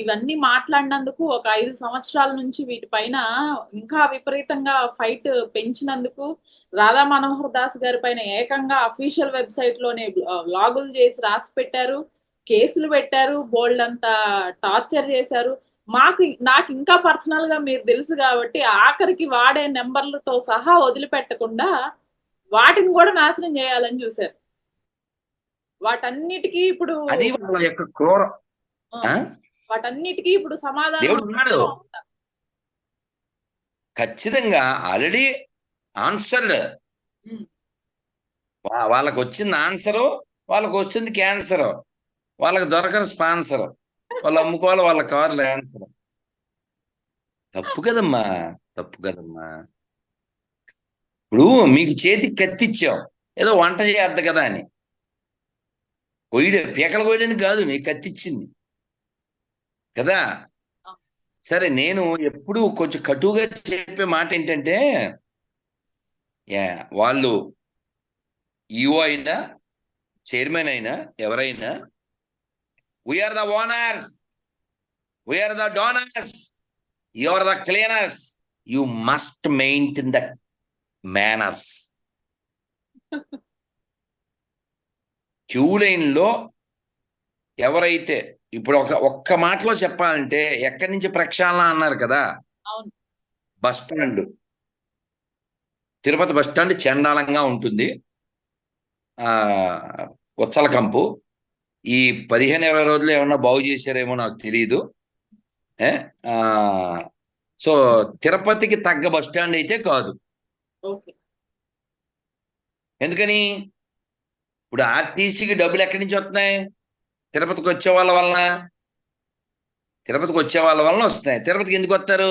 ఇవన్నీ మాట్లాడినందుకు ఒక 5 సంవత్సరాల నుంచి వీటిపైన ఇంకా విపరీతంగా ఫైట్ పెంచినందుకు రాధా మనోహర్ దాస్ గారి పైన ఏకంగా అఫీషియల్ వెబ్‌సైట్‌లోనే వ్లాగులు చేసి రాసి పెట్టారు. కేసులు పెట్టారు. బోలెడంత టార్చర్ చేశారు. నాకింకా పర్సనల్‌గా మీరు తెలుసు గాబట్టి ఆఖరికి వాడే నంబర్‌లతో సహా వదిలిపెట్టకుండా వాటిని గూడా నాశనం జేయాలని జూసారు. వాటన్నిటికి ఇప్పుడు అది వాళ్ళ యొక్క క్రూర ఆ! ఆ? వాటన్నిటికి ఇప్పుడు సమాధానం దేవుడు ఉన్నాడు ఉంటా. ఖచ్చితంగా. Already answered. హ్మ్. వాళ్ళకి వచ్చింది ఆన్సరు, వాళ్ళకి వస్తుంది క్యాన్సర్, వాళ్ళకి దొరకని స్పాన్సర్, వాళ్ళు అమ్ముకోవాలి వాళ్ళ కార్లు ఆన్సర్. తప్పు కదమ్మా, తప్పు కదమ్మా. ఇప్పుడు మీకు చేతికి కత్తిచ్చాం, ఏదో వంట చేయద్దు కదా అని. పీకలు కోయడానికి కాదు మీకు కత్తిచ్చింది కదా. ఆ! సరే, నేను ఎప్పుడు కొంచెం కటువుగా చెప్పే మాట ఏంటంటే, వాళ్ళు ఈఓ అయినా చైర్మన్ అయినా ఎవరైనా, we are the owners, we are the donors, you are the cleaners, you must maintain the manners. Queue line లో ఎవరైతే ఇప్పుడు ఒక్క మాటలో చెప్పాలంటే, ఎక్కడి నుంచి ప్రక్షాళన అన్నారు కదా. అవును. Bus stand, Tirupati bus stand చండాలంగా ఉంటుంది. ఆ ఉచ్చల కంపు. ఈ 15-20 రోజులు ఏమన్నా బాగు చేశారేమో నాకు తెలియదు. ఆ సో తిరుపతికి తగ్గ బస్ స్టాండ్ అయితే కాదు. ఓకే. ఎందుకని? ఇప్పుడు ఆర్టీసీకి డబ్బులు ఎక్కడి నుంచి వస్తున్నాయి? తిరుపతికి వచ్చే వాళ్ళ వలన. తిరుపతికి వచ్చే వాళ్ళ వలన వస్తున్నాయి. తిరుపతికి ఎందుకు వస్తారు?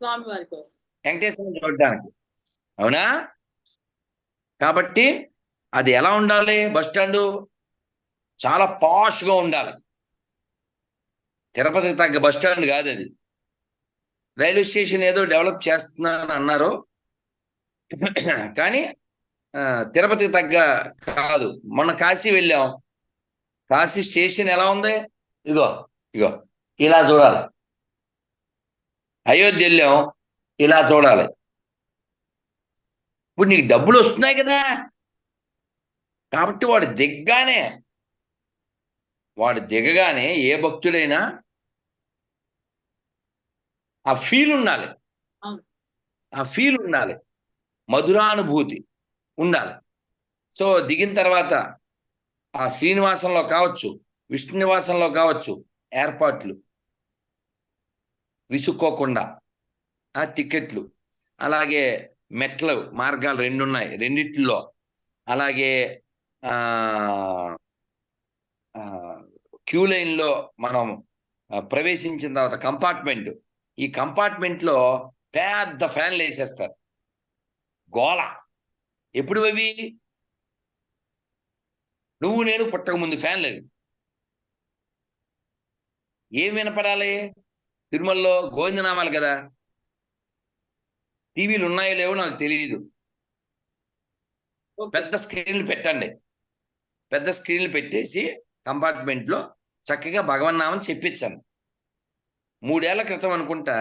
స్వామివారి కోసం. వెంకటేశ్వరం చూడడానికి. అవునా? కాబట్టి అది ఎలా ఉండాలి? బస్ స్టాండ్ చాలా పాష్ గా ఉండాలి. తిరుపతికి తగ్గ బస్ స్టాండ్ కాదు అది. రైల్వే స్టేషన్ ఏదో డెవలప్ చేస్తున్నారని అన్నారు, కానీ తిరుపతికి తగ్గ కాదు. మొన్న కాశీ వెళ్ళాం. కాశీ స్టేషన్ ఎలా ఉంది? ఇగో ఇగో ఇలా చూడాలి. అయోధ్య వెళ్ళాం, ఇలా చూడాలి. ఇప్పుడు నీకు డబ్బులు వస్తున్నాయి కదా, కాబట్టి వాడు దిగగానే ఏ భక్తుడైనా ఆ ఫీల్ ఉండాలి. అవును. ఆ ఫీల్ ఉండాలి, మధురానుభూతి ఉండాలి. సో దిగిన తర్వాత ఆ శ్రీనివాసంలో కావచ్చు, విష్ణు నివాసంలో కావచ్చు, ఏర్పాట్లు విసుక్కోకుండా, ఆ టికెట్లు, అలాగే మెట్ల మార్గాలు 2 ఉన్నాయి, రెండిట్లో అలాగే ఆ క్యూ లైన్ లో మనం ప్రవేశించిన తర్వాత కంపార్ట్మెంట్, ఈ కంపార్ట్మెంట్ లో పెద్ద ఫ్యాన్లు వేసేస్తారు. గోల. ఎప్పుడు అవి? నువ్వు నేను పుట్టక ముందు ఫ్యాన్లు అవి. ఏం వినపడాలి? తిరుమలలో గోవిందనామాలు కదా. టీవీలు ఉన్నాయో లేవో నాకు తెలియదు. ఓకే. పెద్ద స్క్రీన్లు పెట్టండి. పెద్ద స్క్రీన్లు పెట్టేసి కంపార్ట్మెంట్ లో చక్కగా భగవన్నామం చెప్పించాను. 3 ఏళ్ల క్రితం అనుకుంటా,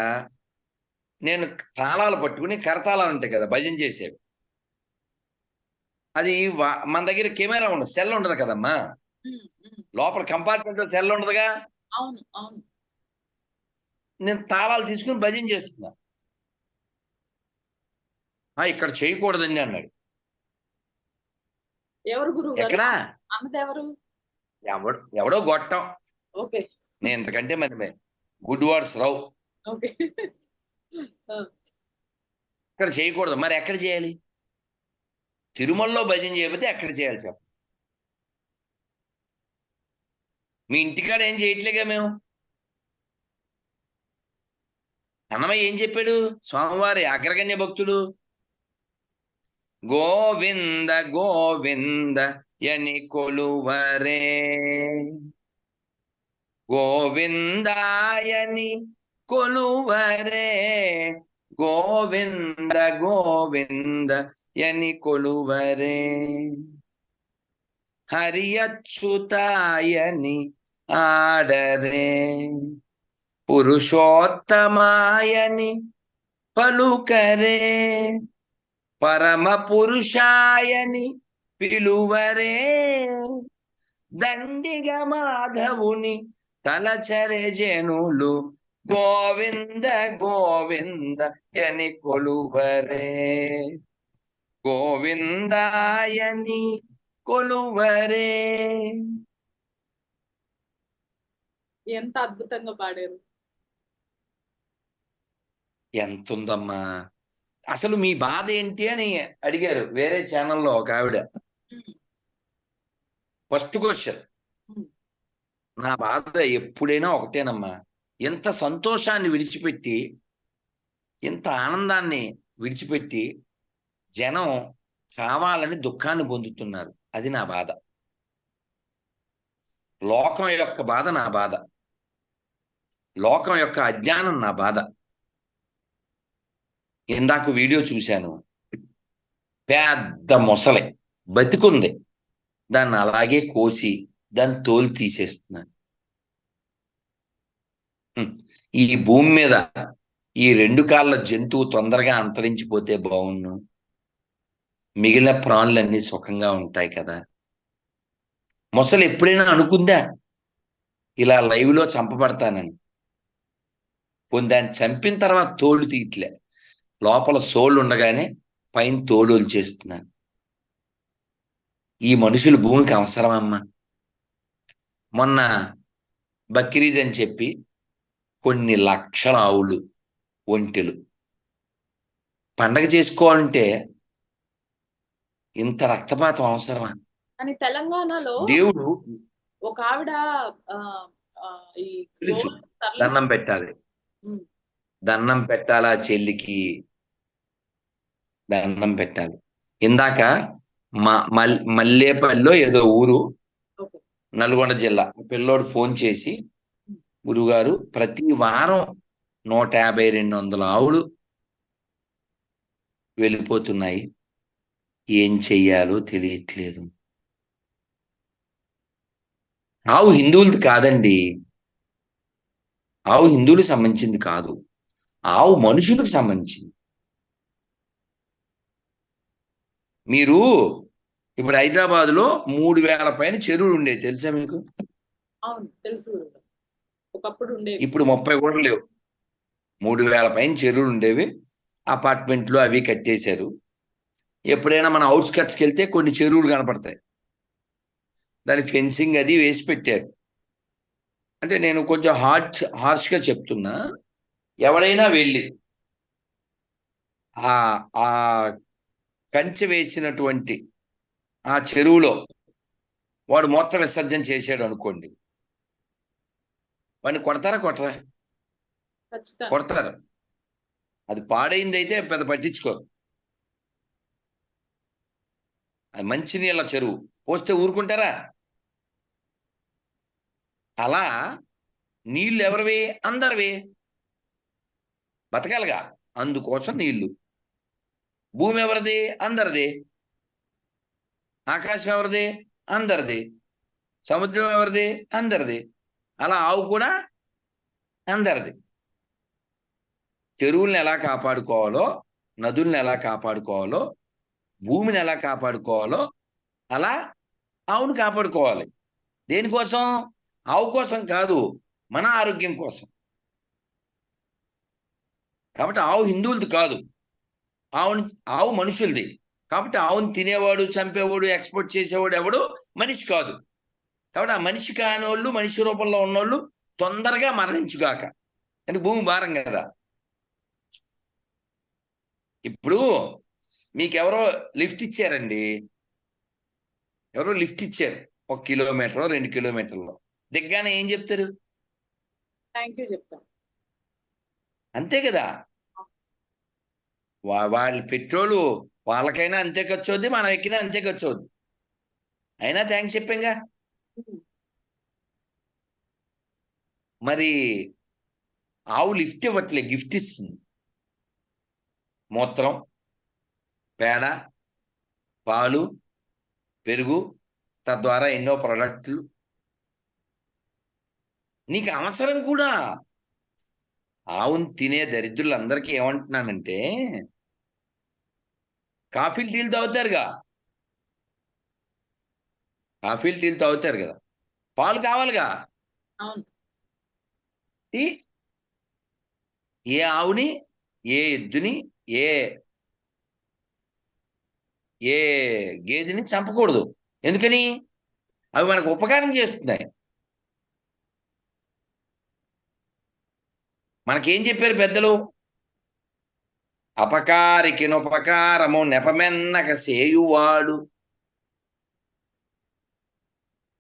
నేను తాళాలు పట్టుకుని, కరతాళాలు ఉంటాయి కదా భజన చేసేవి, అది మన దగ్గర కెమెరా ఉండదు, సెల్ ఉండదు కదమ్మా. హ్మ్. హ్మ్. లోపల కంపార్ట్మెంట్ లో సెల్ ఉండదుగా. అవును. అవును. నేను తాళాలు తీసుకుని భజన చేస్తున్నా. ఇక్కడ చేయకూడదండి అన్నాడు. ఎవరు గురువుగారు? ఎక్కడా? అన్నదెవరు? ఎవడో గొట్టం. ఓకే. నేను ఇంతకంటే మరి గుడ్ వర్డ్స్ రావు. ఓకే. ఆ! ఇక్కడ చేయకూడదు, మరి ఎక్కడ చేయాలి? తిరుమలలో భజన చేయకపోతే ఎక్కడ చేయాలి చెప్ప? మీ ఇంటికాడ ఏం చేయట్లేగా మేము. అన్నమయ్య ఏం చెప్పాడు? స్వామివారి అగ్రగణ్య భక్తుడు. గోవింద గోవింద యని కొలువరే, గోవిందాయని కొలువరే, గోవింద గోవింద యని కొలువరే, హరి అచ్యుతాయని ఆడరే. పురుషోత్తమాయని పలుకరే, పరమ పురుషాయని పిలువరే, దండిగ మాధవుని తలచరే జనులు, గోవింద గోవింద అని కొలువరే, గోవిందాయని కొలువరే. ఎంత అద్భుతంగా పాడారు. ఎంతుందమ్మా. అసలు మీ బాధ ఏంటి అని అడిగారు వేరే ఛానల్లో ఒక ఆవిడ. ఫస్ట్ క్వశ్చన్, నా బాధ ఎప్పుడైనా ఒకటేనమ్మా, ఎంత సంతోషాన్ని విడిచిపెట్టి, ఎంత ఆనందాన్ని విడిచిపెట్టి జనం కావాలని దుఃఖాన్ని పొందుతున్నారు. అది నా బాధ. లోకం యొక్క బాధ నా బాధ, లోకం యొక్క అజ్ఞానం నా బాధ. ఇందాక వీడియో చూశాను, పెద్ద మొసలి బతికుంది, దాన్ని అలాగే కోసి దాన్ని తోలు తీసేస్తున్నాను. ఈ భూమి మీద ఈ 2 కాళ్ళ జంతువు తొందరగా అంతరించిపోతే బాగుండు, మిగిలిన ప్రాణులన్నీ సుఖంగా ఉంటాయి కదా. మొసలు ఎప్పుడైనా అనుకుందా ఇలా లైవ్లో చంపబడతానని? దాన్ని చంపిన తర్వాత తోలు తీయట్లే, లోపల సోళ్ళు ఉండగానే పైన తోలు చేస్తున్నాను. ఈ మనుషులు భూమికి అవసరమమ్మా. మొన్న బక్రీద్ అని చెప్పి కొన్ని లక్షల ఆవులు, ఒంటెలు పండగ చేసుకోవాలంటే ఇంత రక్తపాతం అవసరమా? అని తెలంగాణలో దేవుడు ఒక ఆవిడ ఈ తెలుసు, గోవులను తరలిస్తూ దండం పెట్టాలి, దండం పెట్టాలా చెల్లికి, దండం పెట్టాలి. ఇందాక మల్లేపల్లిలో ఏదో ఊరు, నల్గొండ జిల్లా, పిల్లోడు ఫోన్ చేసి, గురుగారు ప్రతి వారం 150-200 ఆవులు వెళ్ళిపోతున్నాయి, ఏం చెయ్యాలో తెలియట్లేదు. ఆవు హిందువులది కాదండి, ఆవు హిందువులకు సంబంధించింది కాదు, ఆవు మనుషులకు సంబంధించింది. మీరు ఇప్పుడు హైదరాబాద్లో 3000 పైన చెరువులు ఉండేవి, తెలుసా మీకు? అవును తెలుసు, ఒకప్పుడు ఉండేవి, ఇప్పుడు 30 కూడా లేవు. 3000 పైన చెరువులు ఉండేవి, అపార్ట్మెంట్లు అవి కట్టేశారు. ఎప్పుడైనా మన అవుట్స్కట్స్కి వెళ్తే కొన్ని చెరువులు కనపడతాయి, దానికి ఫెన్సింగ్ అది వేసి పెట్టారు. అంటే నేను కొంచెం హార్ష్గా చెప్తున్నా, ఎవరైనా వెళ్ళి ఆ కంచె వేసినటువంటి ఆ చెరువులో వాడు మూత్ర విసర్జన చేశాడు అనుకోండి, వాడిని కొడతారా కొట్టరా? కొడతారు. అది పాడైంది అయితే పెద్ద పట్టించుకోరు. అది మంచినీళ్ళ చెరువు, పోస్తే ఊరుకుంటారా? అలా నీళ్లు ఎవరివి? అందరివి, బతకాలిగా, అందుకోసం నీళ్లు. భూమి ఎవరిది? అందరిది. ఆకాశం ఎవరిది? అందరిది. సముద్రం ఎవరిది? అందరిది. అలా ఆవు కూడా అందరిది. చెరువుల్ని ఎలా కాపాడుకోవాలో, నదుల్ని ఎలా కాపాడుకోవాలో, భూమిని ఎలా కాపాడుకోవాలో అలా ఆవును కాపాడుకోవాలి. దేనికోసం? ఆవు కోసం కాదు, మన ఆరోగ్యం కోసం. కాబట్టి ఆవు హిందువులది కాదు, ఆవు మనుషులది. కాబట్టి ఆవుని తినేవాడు, చంపేవాడు, ఎక్స్పోర్ట్ చేసేవాడు ఎవడు మనిషి కాదు. కాబట్టి ఆ మనిషి కానోళ్ళు, మనిషి రూపంలో ఉన్నోళ్ళు తొందరగా మరణించుగాక, అంటే భూమి భారం కదా. ఇప్పుడు మీకు ఎవరో లిఫ్ట్ ఇచ్చారండి, ఎవరో లిఫ్ట్ ఇచ్చారు, 1 కిలోమీటర్ 2 కిలోమీటర్లో, దిగ్గానే ఏం చెప్తారు? థ్యాంక్ యూ చెప్తాం. అంతే కదా. వాళ్ళ పెట్రోలు వాళ్ళకైనా అంతే ఖర్చు అవుద్ది, మనం ఎక్కినా అంతే ఖర్చు అవుద్ది, అయినా థ్యాంక్స్ చెప్పాంగా. మరి ఆవు లిఫ్ట్ ఇవ్వట్లే, గిఫ్ట్ ఇస్తుంది. మూత్రం, పేడ, పాలు, పెరుగు, తద్వారా ఎన్నో ప్రొడక్ట్లు. నీకు అవసరం కూడా, ఆవును తినే దరిద్రులందరికీ ఏమంటున్నానంటే, కాఫీలు టీలు తాగుతారుగా, కాఫీలు టీలు తాగుతారు కదా, పాలు కావాలిగా. అవును. ఈ ఏ ఆవుని, ఏ ఎద్దుని, ఏ ఏ గేదెని చంపకూడదు. ఎందుకని? అవి మనకు ఉపకారం చేస్తున్నాయి. మనకేం చెప్పారు పెద్దలు? అపకారికినుపకారము నెపమెన్నక సేయువాడు.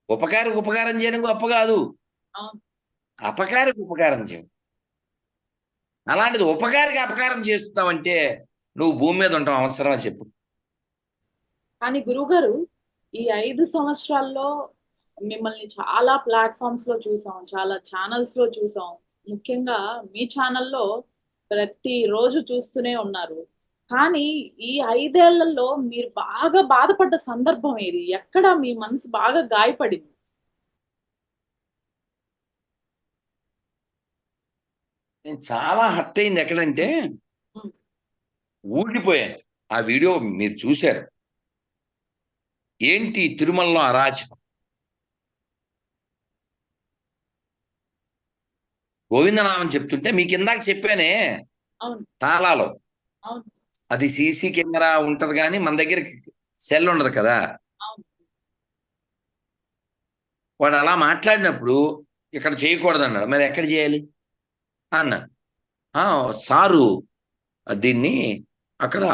ఉపకారికి ఉపకారం చేయడం గొప్ప కాదు, అవును. అపకారికి ఉపకారం చేయడం. అలాంటిది ఉపకారికి అపకారం చేస్తున్నావంటే నువ్వు భూమి మీద ఉంటావు అవసరమా చెప్పు? కానీ గురువుగారు, ఈ 5 సంవత్సరాల్లో మిమ్మల్ని చాలా ప్లాట్ఫామ్స్ లో చూసాం, చాలా ఛానల్స్ లో చూసాం. ముఖ్యంగా మీ ఛానల్లో ప్రతిరోజు చూస్తూనే ఉన్నారు. కానీ ఈ 5 ఏళ్లలో మీరు బాగా బాధపడ్డ సందర్భం ఏది? ఎక్కడ మీ మనసు బాగా గాయపడింది? నేను చాలా హర్ట్ అయింది ఎక్కడంటే, ఉమ్. ఊగిపోయాను. ఆ వీడియో మీరు చూశారు. ఏంటి తిరుమలలో అరాచకం? గోవిందనామం చెప్తుంటే మీకు ఇందాక చెప్పానే, అవును. తాళాలో అవును. అది సీసీ కెమెరా ఉంటది కానీ మన దగ్గర సెల్ ఉండదు కదా. అవును. వాడు అలా మాట్లాడినప్పుడు ఇక్కడ చేయకూడదు అన్నాడు. మరి ఎక్కడ చేయాలి అన్నాను. "ఆ, సారు దీన్ని అక్కడ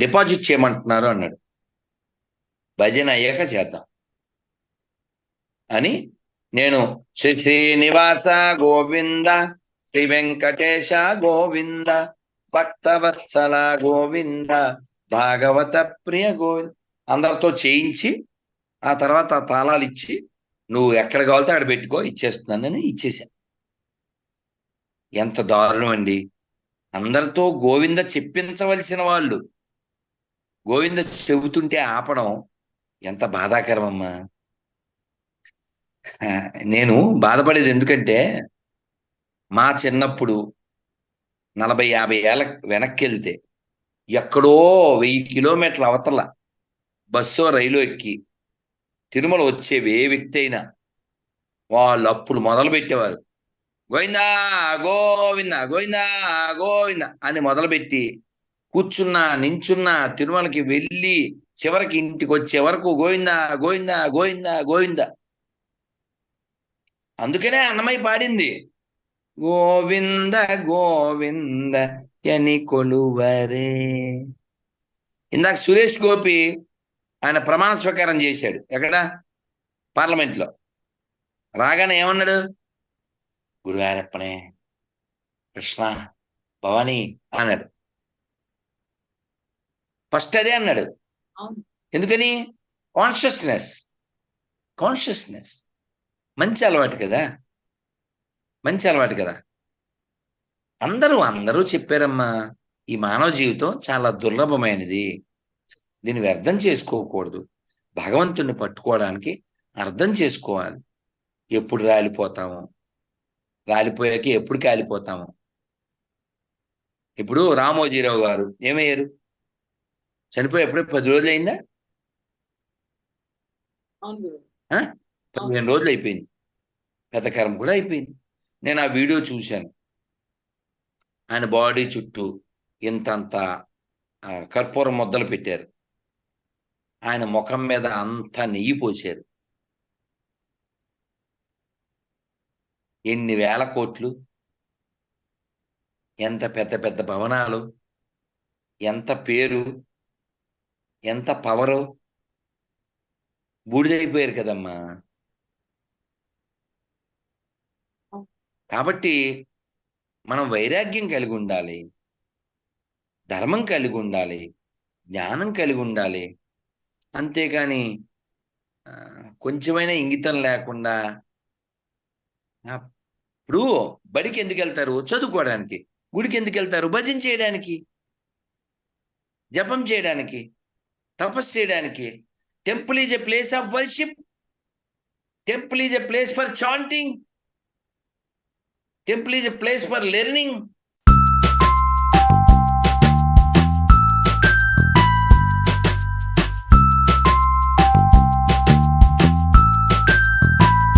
డిపాజిట్ చేయమంటున్నారు" అన్నాడు. భజన అయ్యాక చేద్దాం అని నేను శ్రీ శ్రీనివాస గోవింద, శ్రీ వెంకటేశ గోవింద, భక్తవత్సల గోవింద, భాగవత ప్రియ గోవింద అందరితో చేయించి ఆ తర్వాత ఆ తాళాలు ఇచ్చి నువ్వు ఎక్కడ కావాలితే అక్కడ పెట్టుకో ఇచ్చేస్తున్నానని ఇచ్చేసా. ఎంత దారుణం అండి! అందరితో గోవింద చెప్పించవలసిన వాళ్ళు గోవింద చెబుతుంటే ఆపడం ఎంత బాధాకరం అమ్మా. నేను బాధపడేది ఎందుకంటే, మా చిన్నప్పుడు 40-50 ఏళ్ళ వెనక్కి వెళ్తే ఎక్కడో 1000 కిలోమీటర్ల అవతల బస్సో రైలు ఎక్కి తిరుమల వచ్చేవి ఏ వ్యక్తి అయినా వాళ్ళు అప్పుడు మొదలు పెట్టేవారు, గోవిందా గోవింద గోవిందా గోవింద అని మొదలుపెట్టి కూర్చున్నా నించున్నా తిరుమలకి వెళ్ళి చివరికి ఇంటికి వచ్చే వరకు గోవిందా గోవిందా గోవిందా గోవింద. అందుకనే అన్నమయ్య పాడింది, గోవింద గోవింద ఎని కొలువరే. ఇందాక సురేష్ గోపి ఆయన ప్రమాణ స్వీకారం చేశాడు ఎక్కడ? పార్లమెంట్ లో. రాగానే ఏమన్నాడు? గురువారప్పనే, కృష్ణ, భవానీ అన్నాడు. ఫస్ట్ అదే అన్నాడు. అవును. ఎందుకని? కాన్షియస్నెస్. కాన్షియస్నెస్ మంచి అలవాటు కదా, మంచి అలవాటు కదా. అందరూ అందరూ చెప్పారమ్మా, ఈ మానవ జీవితం చాలా దుర్లభమైనది, దీన్ని వ్యర్థం చేసుకోకూడదు. భగవంతుణ్ణి పట్టుకోవడానికి అర్థం చేసుకోవాలి. ఎప్పుడు రాలిపోతాము, రాలిపోయాక ఎప్పుడు కాలిపోతాము. ఇప్పుడు రామోజీరావు గారు ఏమయ్యారు? చనిపోయి ఎప్పుడే 10 రోజులు అయిందా? అవును గురువు. ఆ? అవును. 15 రోజులు అయిపోయింది. పెద్దకరం కూడా అయిపోయింది. నేను ఆ వీడియో చూశాను. ఆయన బాడీ చుట్టూ ఇంతంత కర్పూరం ముద్దలు పెట్టారు. ఆయన ముఖం మీద అంతా నెయ్యి పోశారు. ఎన్ని వేల కోట్లు, ఎంత పెద్ద పెద్ద భవనాలు, ఎంత పేరు, ఎంత పవరు, బూడిదైపోయారు కదమ్మా. అవును. కాబట్టి మనం వైరాగ్యం కలిగి ఉండాలి, ధర్మం కలిగి ఉండాలి, జ్ఞానం కలిగి ఉండాలి. అంతేకాని ఆ, కొంచెమైనా ఇంగితం లేకుండా ఇప్పుడు బడికి ఎందుకు వెళ్తారు? చదువుకోవడానికి. గుడికి ఎందుకు వెళ్తారు? భజన చేయడానికి, జపం చేయడానికి, తపస్సు చేయడానికి. Temple is a place of worship. Temple is a place for chanting. Temple is a place for learning.